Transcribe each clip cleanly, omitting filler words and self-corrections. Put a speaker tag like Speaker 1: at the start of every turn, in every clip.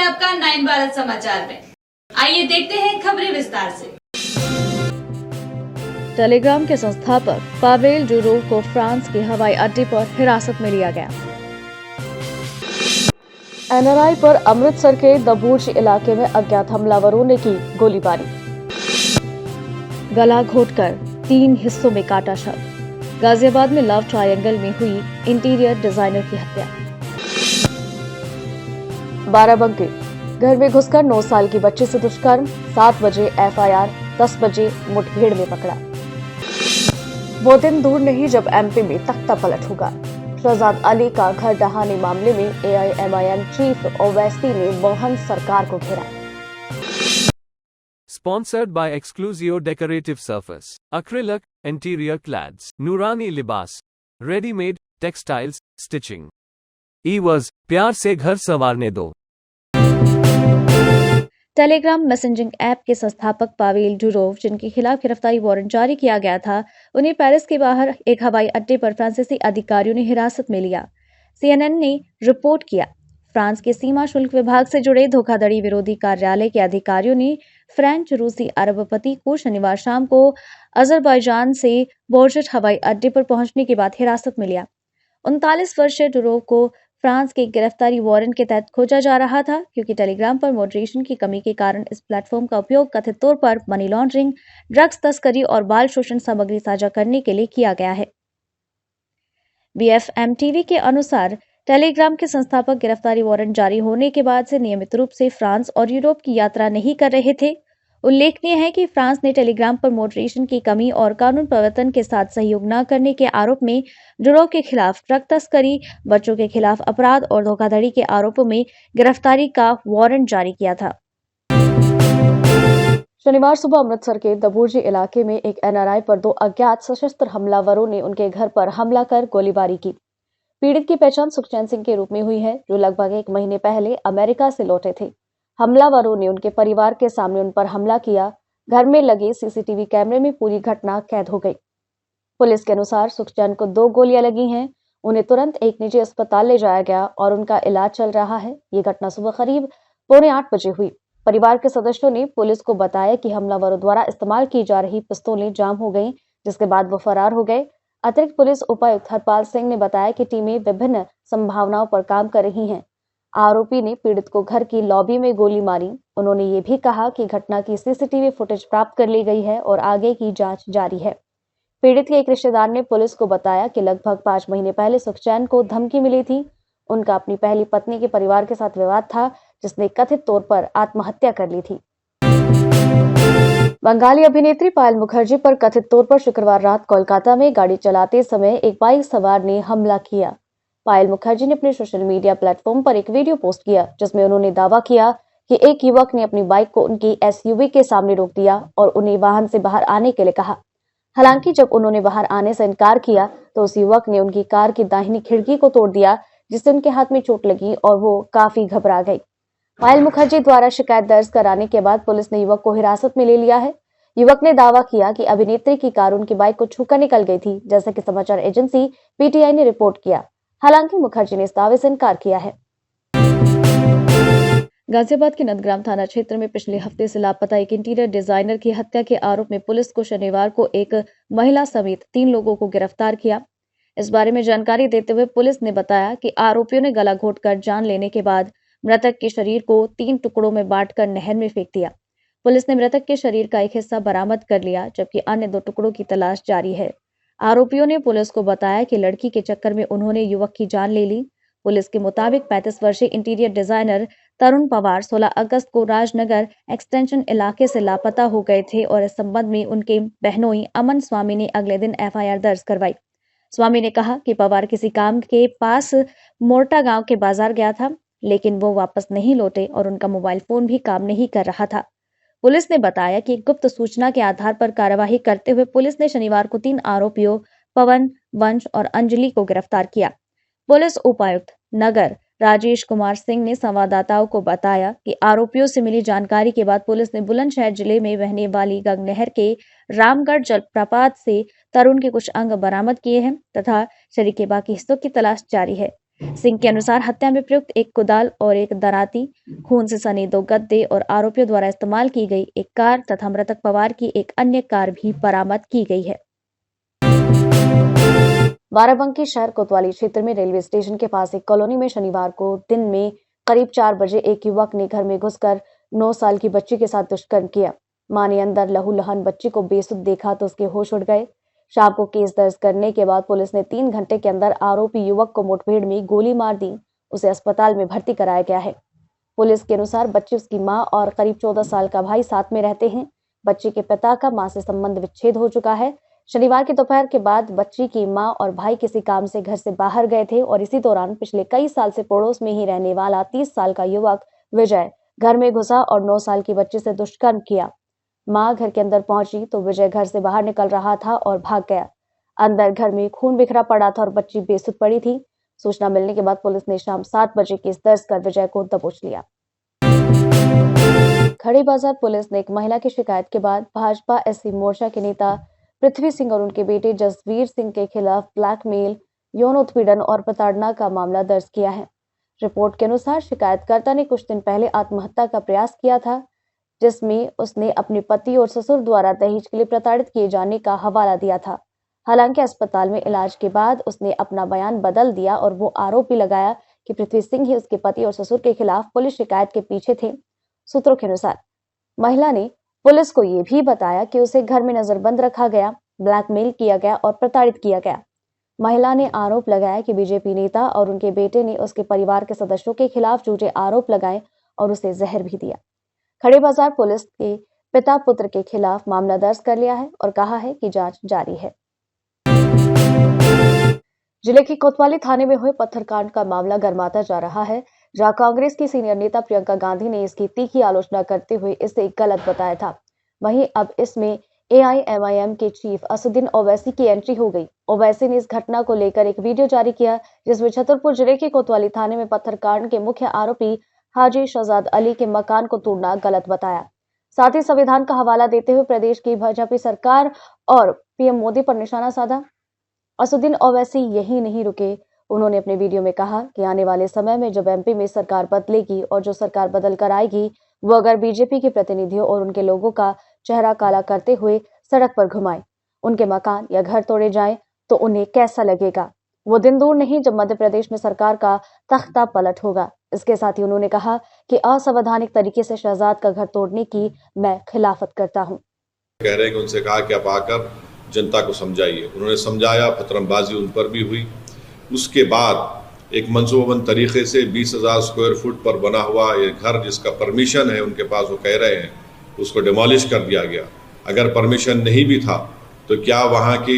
Speaker 1: आपका 9 भारत समाचार में। आइए देखते हैं खबरें विस्तार से।
Speaker 2: टेलीग्राम के संस्थापक पावेल डुरोव को फ्रांस के हवाई अड्डे पर हिरासत में लिया गया। एनआरआई पर अमृतसर के दबूर्ज इलाके में अज्ञात हमलावरों ने की गोलीबारी। गला घोटकर 3 हिस्सों में काटा शव। गाजियाबाद में लव ट्रायंगल में हुई इंटीरियर डिजाइनर की हत्या। बाराबंकी, घर में घुसकर 9 साल की बच्ची से दुष्कर्म, 7 बजे एफआईआर, 10 बजे मुठभेड़ में पकड़ा। वो दिन दूर नहीं जब एमपी में तख्ता पलट होगा। शहजाद अली का घर ढहाने मामले में एआईएमआईएम चीफ ओवैसी ने मोहन सरकार को घेरा।
Speaker 3: Sponsored by Exclusio Decorative Surface, Acrylic, Interior Clads, Nurani Libas, Ready-made, Textiles, Stitching. E-was, प्यार से घर संवारने दो।
Speaker 2: टेलीग्राम मैसेजिंग ऐप के संस्थापक पावेल डुरोव, जिनके खिलाफ गिरफ्तारी वारंट जारी किया गया था, उन्हें पेरिस के बाहर एक हवाई अड्डे पर फ्रांसीसी अधिकारियों ने हिरासत में लिया। CNN ने रिपोर्ट किया। फ्रांस के सीमा शुल्क विभाग से जुड़े धोखाधड़ी विरोधी कार्यालय के अधिकारियों ने फ्रेंच रूसी अरबपति को शनिवार शाम को अजरबैजान से बोर्जट हवाई अड्डे पर पहुंचने के बाद हिरासत में लिया। 39 वर्षीय डुरोव को फ्रांस के गिरफ्तारी वारंट के तहत खोजा जा रहा था, क्योंकि टेलीग्राम पर मॉडरेशन की कमी के कारण इस प्लेटफॉर्म का उपयोग कथित तौर पर मनी लॉन्ड्रिंग, ड्रग्स तस्करी और बाल शोषण सामग्री साझा करने के लिए किया गया है। BFM टीवी के अनुसार टेलीग्राम के संस्थापक गिरफ्तारी वारंट जारी होने के बाद से नियमित रूप से फ्रांस और यूरोप की यात्रा नहीं कर रहे थे। उल्लेखनीय है कि फ्रांस ने टेलीग्राम पर मॉडरेशन की कमी और कानून प्रवर्तन के साथ सहयोग न करने के आरोप में डुरोव के खिलाफ ड्रग तस्करी, बच्चों के खिलाफ अपराध और धोखाधड़ी के आरोपों में गिरफ्तारी का वारंट जारी किया था। शनिवार सुबह अमृतसर के दबूर्जी इलाके में एक एनआरआई पर 2 अज्ञात सशस्त्र हमलावरों ने उनके घर पर हमला कर गोलीबारी की। पीड़ित की पहचान सुखचैन सिंह के रूप में हुई है, जो लगभग 1 महीने पहले अमेरिका से लौटे थे। हमलावरों ने उनके परिवार के सामने उन पर हमला किया। घर में लगे सीसीटीवी कैमरे में पूरी घटना कैद हो गई। पुलिस के अनुसार सुखचैन को 2 गोलियां लगी हैं। उन्हें तुरंत एक निजी अस्पताल ले जाया गया और उनका इलाज चल रहा है। ये घटना सुबह करीब 7:45 बजे हुई। परिवार के सदस्यों ने पुलिस को बताया कि हमलावरों द्वारा इस्तेमाल की जा रही पिस्तौलें जाम हो गईं, जिसके बाद वो फरार हो गए। अतिरिक्त पुलिस उपायुक्त हरपाल सिंह ने बताया कि टीमें विभिन्न संभावनाओं पर काम कर रही हैं। आरोपी ने पीड़ित को घर की लॉबी में गोली मारी। उन्होंने ये भी कहा कि घटना की सीसीटीवी फुटेज प्राप्त कर ली गई है और आगे की जांच जारी है। पीड़ित के एक रिश्तेदार ने पुलिस को बताया कि लगभग 5 महीने पहले सुखचैन को धमकी मिली थी। उनका अपनी पहली पत्नी के परिवार के साथ विवाद था, जिसने कथित तौर पर आत्महत्या कर ली थी। बंगाली अभिनेत्री पायल मुखर्जी पर कथित तौर पर शुक्रवार रात कोलकाता में गाड़ी चलाते समय एक बाइक सवार ने हमला किया। पायल मुखर्जी ने अपने सोशल मीडिया प्लेटफॉर्म पर एक वीडियो पोस्ट किया, जिसमें उन्होंने दावा किया कि एक युवक ने अपनी बाइक को उनकी एसयूवी के सामने रोक दिया और उन्हें वाहन से बाहर आने के लिए कहा। हालांकि जब उन्होंने बाहर आने से इनकार किया तो उस युवक ने उनकी कार की दाहिनी खिड़की को तोड़ दिया, जिससे उनके हाथ में चोट लगी और वो काफी घबरा गई। पायल मुखर्जी द्वारा शिकायत दर्ज कराने के बाद पुलिस ने युवक को हिरासत में ले लिया है। युवक ने दावा किया कि अभिनेत्री की कार उनकी बाइक को छूकर निकल गई थी, जैसा कि समाचार एजेंसी पीटीआई ने रिपोर्ट किया। हालांकि मुखर्जी ने इस दावे से इनकार किया है। गाजियाबाद के नंदग्राम थाना क्षेत्र में पिछले हफ्ते से लापता एक इंटीरियर डिजाइनर की हत्या के आरोप में पुलिस को शनिवार को एक महिला समेत 3 लोगों को गिरफ्तार किया। इस बारे में जानकारी देते हुए पुलिस ने बताया कि आरोपियों ने गला घोटकर जान लेने के बाद मृतक के शरीर को 3 टुकड़ों में बांटकर नहर में फेंक दिया। पुलिस ने मृतक के शरीर का एक हिस्सा बरामद कर लिया, जबकि अन्य 2 टुकड़ों की तलाश जारी है। आरोपियों ने पुलिस को बताया कि लड़की के चक्कर में उन्होंने युवक की जान ले ली। पुलिस के मुताबिक 35 वर्षीय इंटीरियर डिजाइनर तरुण पवार 16 अगस्त को राजनगर एक्सटेंशन इलाके से लापता हो गए थे और इस संबंध में उनके बहनोई अमन स्वामी ने अगले दिन एफआईआर दर्ज करवाई। स्वामी ने कहा कि पवार किसी काम के पास मोरटा गांव के बाजार गया था, लेकिन वो वापस नहीं लौटे और उनका मोबाइल फोन भी काम नहीं कर रहा था। पुलिस ने बताया कि गुप्त सूचना के आधार पर कार्यवाही करते हुए पुलिस ने शनिवार को 3 आरोपियों पवन, वंश और अंजलि को गिरफ्तार किया। पुलिस उपायुक्त नगर राजेश कुमार सिंह ने संवाददाताओं को बताया कि आरोपियों से मिली जानकारी के बाद पुलिस ने बुलंदशहर जिले में बहने वाली गंग नहर के रामगढ़ जलप्रपात से तरुण के कुछ अंग बरामद किए हैं तथा शरीर के बाकी हिस्सों की तलाश जारी है। सिंह के अनुसार हत्या में प्रयुक्त एक कुदाल और एक दराती, खून से सने 2 गद्दे और आरोपियों द्वारा इस्तेमाल की गई एक कार तथा मृतक पवार की एक अन्य कार भी बरामद की गई है। बाराबंकी शहर कोतवाली क्षेत्र में रेलवे स्टेशन के पास एक कॉलोनी में शनिवार को दिन में करीब 4 बजे एक युवक ने घर में घुसकर 9 साल की बच्ची के साथ दुष्कर्म किया। मां ने अंदर लहूलुहान बच्ची को बेसुध देखा तो उसके होश उड़ गए। शाम को केस दर्ज करने के बाद पुलिस ने 3 घंटे के अंदर आरोपी युवक को मुठभेड़ में गोली मार दी। उसे अस्पताल में भर्ती कराया गया है। पुलिस के अनुसार बच्ची, उसकी मां और करीब 14 साल का भाई साथ में रहते हैं। बच्ची के पिता का मां से संबंध विच्छेद हो चुका है। शनिवार की दोपहर के बाद बच्ची की मां और भाई किसी काम से घर से बाहर गए थे और इसी दौरान पिछले कई साल से पड़ोस में ही रहने वाला 30 साल का युवक विजय घर में घुसा और 9 साल की बच्ची से दुष्कर्म किया। मां घर के अंदर पहुंची तो विजय घर से बाहर निकल रहा था और भाग गया। अंदर घर में खून बिखरा पड़ा था और बच्ची बेसुध पड़ी थी। सूचना मिलने के बाद पुलिस ने शाम 7 बजे केस दर्ज कर विजय को दबोच लिया। खड़ी बाजार पुलिस ने एक महिला की शिकायत के बाद भाजपा एससी मोर्चा के नेता पृथ्वी सिंह और उनके बेटे जसवीर सिंह के खिलाफ ब्लैकमेल, यौन उत्पीड़न और प्रताड़ना का मामला दर्ज किया है। रिपोर्ट के अनुसार शिकायतकर्ता ने कुछ दिन पहले आत्महत्या का प्रयास किया था, जिसमें उसने अपने पति और ससुर द्वारा दहेज के लिए प्रताड़ित किए जाने का हवाला दिया था। हालांकि अस्पताल में इलाज के बाद उसने अपना बयान बदल दिया और वो आरोप भी लगाया कि पृथ्वी सिंह ही उसके पति और ससुर के खिलाफ पुलिस शिकायत के पीछे थे। सूत्रों के अनुसार महिला ने पुलिस को यह भी बताया कि उसे घर में नजरबंद रखा गया, ब्लैकमेल किया गया और प्रताड़ित किया गया। महिला ने आरोप लगाया कि बीजेपी नेता और उनके बेटे ने उसके परिवार के सदस्यों के खिलाफ झूठे आरोप लगाए और उसे जहर भी दिया। खड़े बाजार पुलिस के पिता पुत्र के खिलाफ मामला दर्ज कर लिया है और कहा है कि जांच जारी है। जिले के कोतवाली थाने में हुए पत्थरकांड का मामला गर्माता जा रहा है, जहां कांग्रेस की सीनियर नेता प्रियंका गांधी ने इसकी तीखी आलोचना करते हुए इसे गलत बताया था। वहीं अब इसमें AIMIM के चीफ असुद्दीन ओवैसी की एंट्री हो गई। ओवैसी ने इस घटना को लेकर एक वीडियो जारी किया, जिसमें छतरपुर जिले के कोतवाली थाने में पत्थरकांड के मुख्य आरोपी हाजी शहजाद अली के मकान को तोड़ना गलत बताया। साथ ही संविधान का हवाला देते हुए प्रदेश की भाजपा सरकार और PM मोदी पर निशाना साधा। असुद्दीन ओवैसी यही नहीं रुके, उन्होंने अपने वीडियो में कहा कि आने वाले समय में जब MP में सरकार बदलेगी और जो सरकार बदल कर आएगी वो अगर बीजेपी के प्रतिनिधियों और उनके लोगों का चेहरा काला करते हुए सड़क पर घुमाए, उनके मकान या घर तोड़े जाएं, तो उन्हें कैसा लगेगा। वो दिन दूर नहीं जब मध्य प्रदेश में सरकार का तख्ता पलट होगा। इसके साथ ही उन्होंने कहा कि असंवैधानिक तरीके से शहजाद का घर तोड़ने की मैं खिलाफत करता हूँ।
Speaker 4: कह रहे हैं कि उनसे कहा कि आप आकर जनता को समझाइए। उन्होंने समझाया, फतरमबाजी उन पर भी हुई। उसके बाद एक मंसूबाबंद तरीके से 20,000 स्क्वायर फुट पर बना हुआ ये घर, जिसका परमिशन है उनके पास, वो कह रहे हैं उसको डिमोलिश कर दिया गया। अगर परमिशन नहीं भी था तो क्या वहाँ की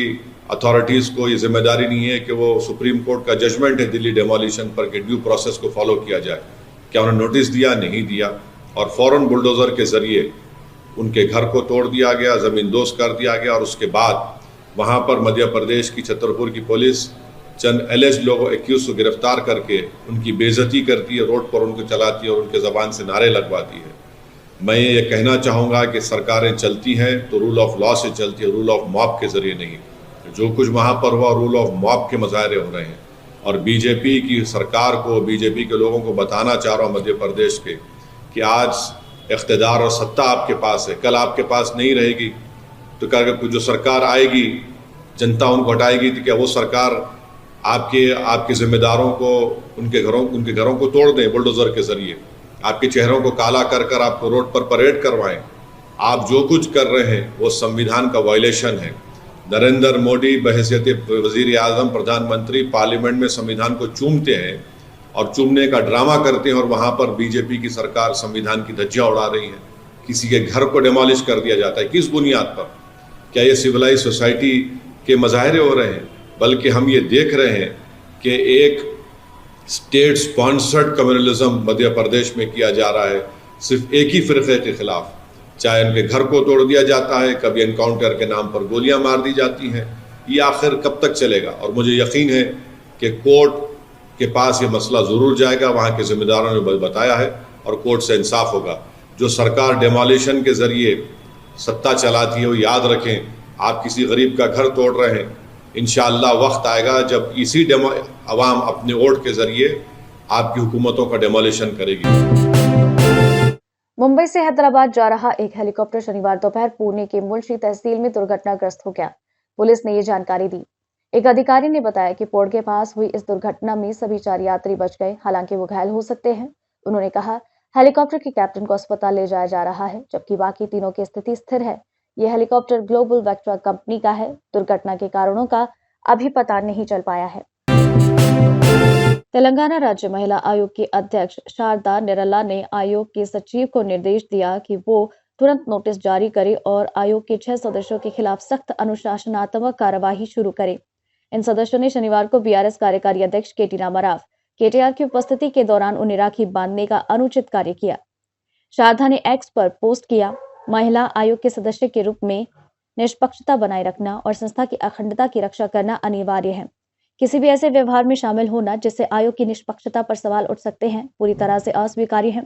Speaker 4: अथॉरिटीज़ को ये जिम्मेदारी नहीं है कि वो सुप्रीम कोर्ट का जजमेंट है दिल्ली डेमोलिशन पर कि ड्यू प्रोसेस को फॉलो किया जाए? क्या उन्होंने नोटिस दिया? नहीं दिया। और फौरन बुलडोज़र के ज़रिए उनके घर को तोड़ दिया गया, ज़मींदोज़ कर दिया गया। और उसके बाद वहाँ पर मध्य प्रदेश की छतरपुर की पुलिस चंद एलिज लोगों एक्यूज को गिरफ्तार करके उनकी बेइज्जती करती है, रोड पर उनको चलाती है और उनके ज़बान से नारे लगवाती है। मैं ये कहना चाहूँगा कि सरकारें चलती हैं तो रूल ऑफ लॉ से चलती है, रूल ऑफ मॉब के ज़रिए नहीं। जो कुछ वहाँ पर हुआ रूल ऑफ मॉब के मुजाहरे हो रहे हैं। और बीजेपी की सरकार को, बीजेपी के लोगों को बताना चाह रहा हूँ मध्य प्रदेश के कि आज इख्तिदार और सत्ता आपके पास है, कल आपके पास नहीं रहेगी। तो क्या जो सरकार आएगी जनता उनको हटाएगी, तो क्या वो सरकार आपके जिम्मेदारों को उनके घरों को तोड़ दें बुलडोज़र के ज़रिए, आपके चेहरों को काला कर कर आपको रोड पर परेड करवाएं? आप जो कुछ कर रहे हैं वो संविधान का वायलेशन है। नरेंद्र मोदी बहैसियत वज़ीर आज़म, प्रधानमंत्री, पार्लियामेंट में संविधान को चूमते हैं और चूमने का ड्रामा करते हैं, और वहाँ पर बीजेपी की सरकार संविधान की धज्जियाँ उड़ा रही है। किसी के घर को डिमोलिश कर दिया जाता है, किस बुनियाद पर? क्या ये सिविलाइज सोसाइटी के मज़ाहरे हो रहे हैं? बल्कि हम ये देख रहे हैं कि एक state sponsored communalism Madhya Pradesh में किया जा रहा है, सिर्फ एक ही फ़िरक़े के ख़िलाफ़। चाहे उनके घर को तोड़ दिया जाता है, कभी एनकाउंटर के नाम पर गोलियां मार दी जाती हैं। ये आखिर कब तक चलेगा? और मुझे यकीन है कि कोर्ट के पास ये मसला ज़रूर जाएगा, वहाँ के ज़िम्मेदारों ने बताया है, और कोर्ट से इंसाफ होगा। जो सरकार डेमोलिशन के ज़रिए सत्ता चलाती है वो याद रखें, आप किसी गरीब का घर तोड़ रहे हैं, इंशाअल्लाह वक्त आएगा जब इसी अवाम अपने वोट के जरिए आपकी हुकूमतों का डेमोलिशन करेगी।
Speaker 2: मुंबई से हैदराबाद जा रहा एक हेलीकॉप्टर शनिवार दोपहर पुणे के मुल्शी तहसील में दुर्घटनाग्रस्त हो गया। पुलिस ने ये जानकारी दी। एक अधिकारी ने बताया कि पोड़ के पास हुई इस दुर्घटना में सभी 4 यात्री बच गए, हालांकि वो घायल हो सकते हैं। उन्होंने कहा, हेलीकॉप्टर के कैप्टन को अस्पताल ले जाया जा रहा है, जबकि बाकी तीनों की स्थिति स्थिर है। यह हेलीकॉप्टर ग्लोबल वेक्टर कंपनी का है। दुर्घटना के कारणों का अभी पता नहीं चल पाया है। तेलंगाना राज्य महिला आयोग की अध्यक्ष शारदा निरला ने आयोग के सचिव को निर्देश दिया कि वो तुरंत नोटिस जारी करे और आयोग के 6 सदस्यों के खिलाफ सख्त अनुशासनात्मक कार्यवाही शुरू करे। इन सदस्यों ने शनिवार को बीआरएस कार्यकारी अध्यक्ष केटी रामाराव केटीआर की उपस्थिति के दौरान उन्हें राखी बांधने का अनुचित कार्य किया। शारदा ने एक्स पर पोस्ट किया, महिला आयोग के सदस्य के रूप में निष्पक्षता बनाए रखना और संस्था की अखंडता की रक्षा करना अनिवार्य है। किसी भी ऐसे व्यवहार में शामिल होना जिससे आयोग की निष्पक्षता पर सवाल उठ सकते हैं, पूरी तरह से अस्वीकार्य है।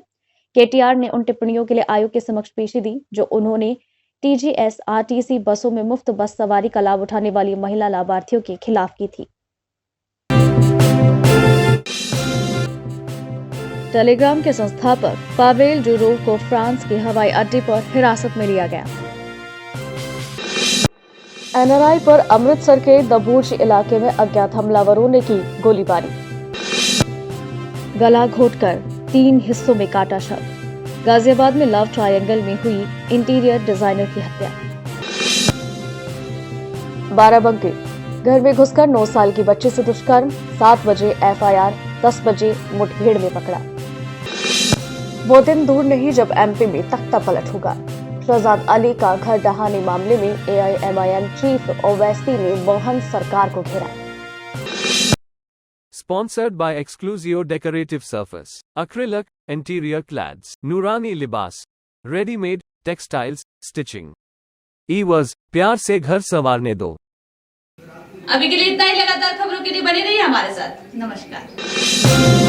Speaker 2: केटीआर ने उन टिप्पणियों के लिए आयोग के समक्ष पेशी दी जो उन्होंने टीजीएसआरटीसी बसों में मुफ्त बस सवारी का लाभ उठाने वाली महिला लाभार्थियों के खिलाफ की थी। टेलीग्राम के संस्थापक पावेल डुरोव को फ्रांस के हवाई अड्डे पर हिरासत में लिया गया। एनआरआई पर अमृतसर के दबूच इलाके में अज्ञात हमलावरों ने की गोलीबारी। गला घोटकर 3 हिस्सों में काटा शव। गाजियाबाद में लव ट्रायंगल में हुई इंटीरियर डिजाइनर की हत्या। बाराबंकी, घर में घुसकर 9 साल की बच्ची से दुष्कर्म, 7 बजे एफआईआर, 10 बजे मुठभेड़ में पकड़ा। वो दिन दूर नहीं जब एमपी में तख्ता पलट होगा। शहजाद अली का घर ढहाने मामले में एआईएमआईएम चीफ ओवैसी ने मोहन सरकार को घेरा।
Speaker 3: Sponsored by Exclusio Decorative Surface, Acrylic, Interior Clads, Nurani Libas, Ready-made, Textiles, Stitching. E-was, प्यार से घर संवारने दो।
Speaker 1: अभी के लिए इतना ही। लगातार खबरों के लिए बने रहिए हमारे साथ। नमस्कार।